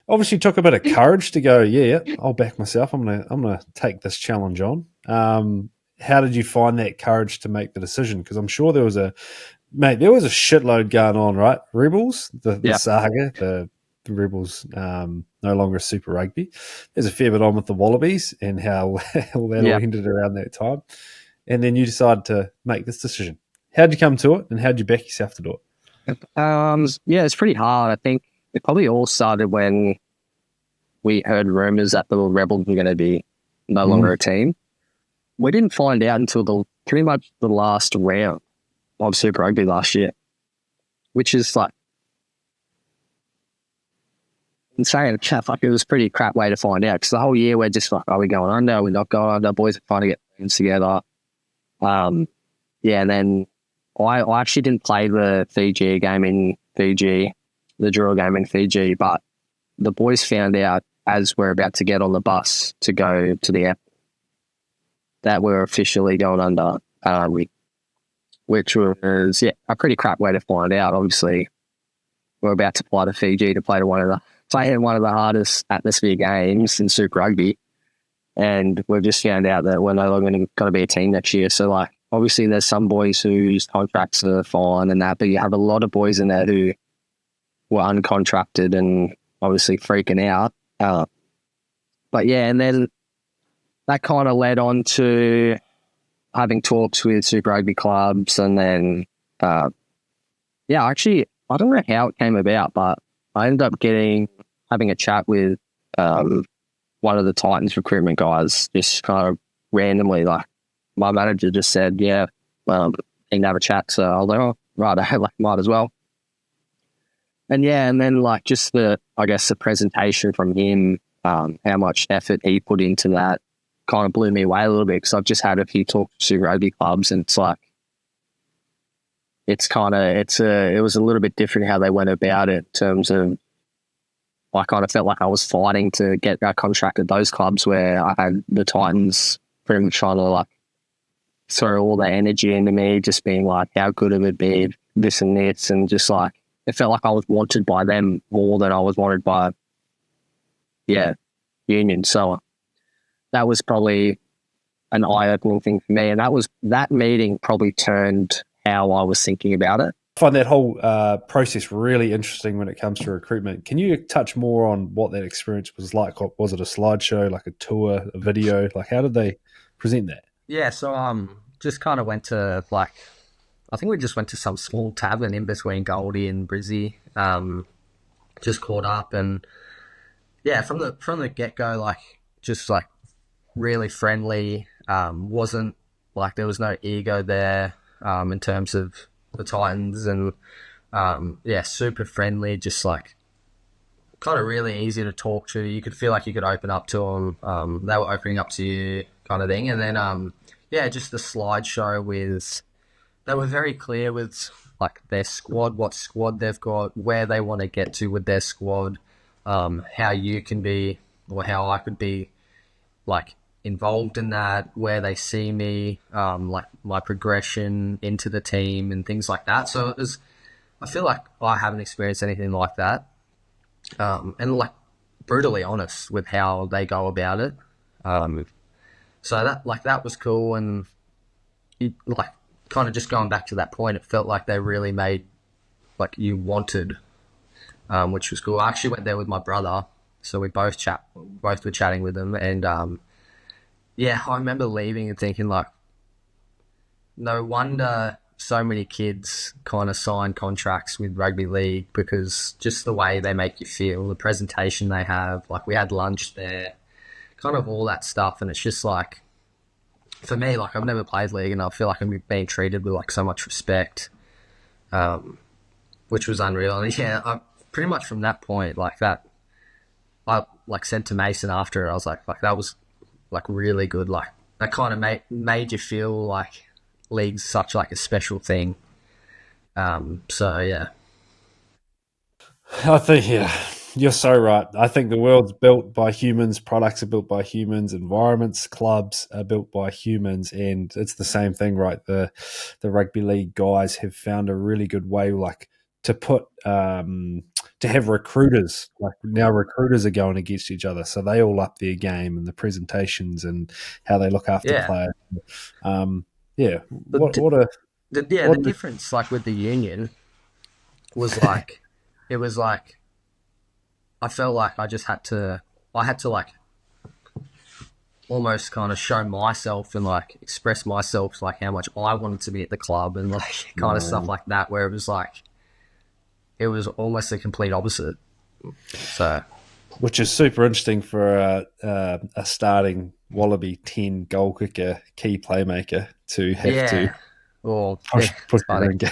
obviously took a bit of courage to go, yeah, I'll back myself. I'm gonna take this challenge on. How did you find that courage to make the decision? Because I'm sure there was a shitload going on, right? Rebels, the saga, the Rebels, no longer Super Rugby. There's a fair bit on with the Wallabies and how that all ended around that time. And then you decided to make this decision. How'd you come to it, and how'd you back yourself to do it? It's pretty hard. I think it probably all started when we heard rumors that the Rebels were going to be no longer a team. We didn't find out until pretty much the last round of Super Rugby last year, which is like insane. Like, it was a pretty crap way to find out, because the whole year we're just like, are we going under? Are we not going under? Boys are trying to get things together. And then I actually didn't play the Fiji game in Fiji, the draw game in Fiji, but the boys found out as we're about to get on the bus to go to the airport that we're officially going under, which was a pretty crap way to find out. Obviously, we're about to fly to Fiji to play one of the hardest atmosphere games in Super Rugby, and we've just found out that we're no longer going to be a team next year. So, like, obviously, there's some boys whose contracts are fine and that, but you have a lot of boys in there who were uncontracted and obviously freaking out. And then that kind of led on to having talks with Super Rugby clubs, and then, actually, I don't know how it came about, but I ended up having a chat with one of the Titans recruitment guys, just kind of randomly. Like, my manager just said, he can have a chat, so I was like, oh, right, I might as well. And then like just the presentation from him, how much effort he put into that, kind of blew me away a little bit, because I've just had a few talks to Super Rugby clubs, and it's like, it was a little bit different how they went about it, in terms of, I kind of felt like I was fighting to get a contract at those clubs, where I had the Titans pretty much trying to like throw all their energy into me, just being like, how good it would be, this and this, and just like, it felt like I was wanted by them more than I was wanted by, Union. So that was probably an eye-opening thing for me, and that meeting probably turned how I was thinking about it. I find that whole process really interesting when it comes to recruitment. Can you touch more on what that experience was like? Was it a slideshow, like a tour, a video? Like, how did they present that? Yeah, so just kind of went to, like, I think we just went to some small tavern in between Goldie and Brizzy. Just caught up, and from the get-go, like, just like really friendly. Wasn't like, there was no ego there in terms of the Titans, and super friendly, just like kind of really easy to talk to. You could feel like you could open up to them. They were opening up to you, kind of thing. And then just the slideshow they were very clear with like their squad, what squad they've got, where they want to get to with their squad, how you can be, or how I could be, like, involved in that, where they see me, like my progression into the team and things like that. So I feel like I haven't experienced anything like that, and like brutally honest with how they go about it. So that was cool, and like, kind of just going back to that point, it felt like they really made like you wanted, which was cool. I actually went there with my brother, so we both were chatting with them, and I remember leaving and thinking, like, no wonder so many kids kind of sign contracts with Rugby League, because just the way they make you feel, the presentation they have, like, we had lunch there, kind of all that stuff, and it's just like, for me, like, I've never played league, and I feel like I'm being treated with like so much respect, which was unreal. And I pretty much from that point, like, that, I like said to Mason after it, I was like that was like really good. Like, that kind of made you feel like league's such like a special thing. I think, you're so right. I think the world's built by humans, products are built by humans, environments, clubs are built by humans, and it's the same thing, right? The rugby league guys have found a really good way, like, to put to have recruiters, like now recruiters are going against each other, so they all up their game and the presentations and how they look after Yeah. players. Yeah, But the what a, difference, like with the union, was like, it was like, I felt like I had to like almost kind of show myself and like express myself, like how much I wanted to be at the club and like kind of stuff like that, where it was like, it was almost the complete opposite. So, which is super interesting for a starting Wallaby 10 goal kicker, key playmaker to have to yeah. Well, push it's their funny. own game.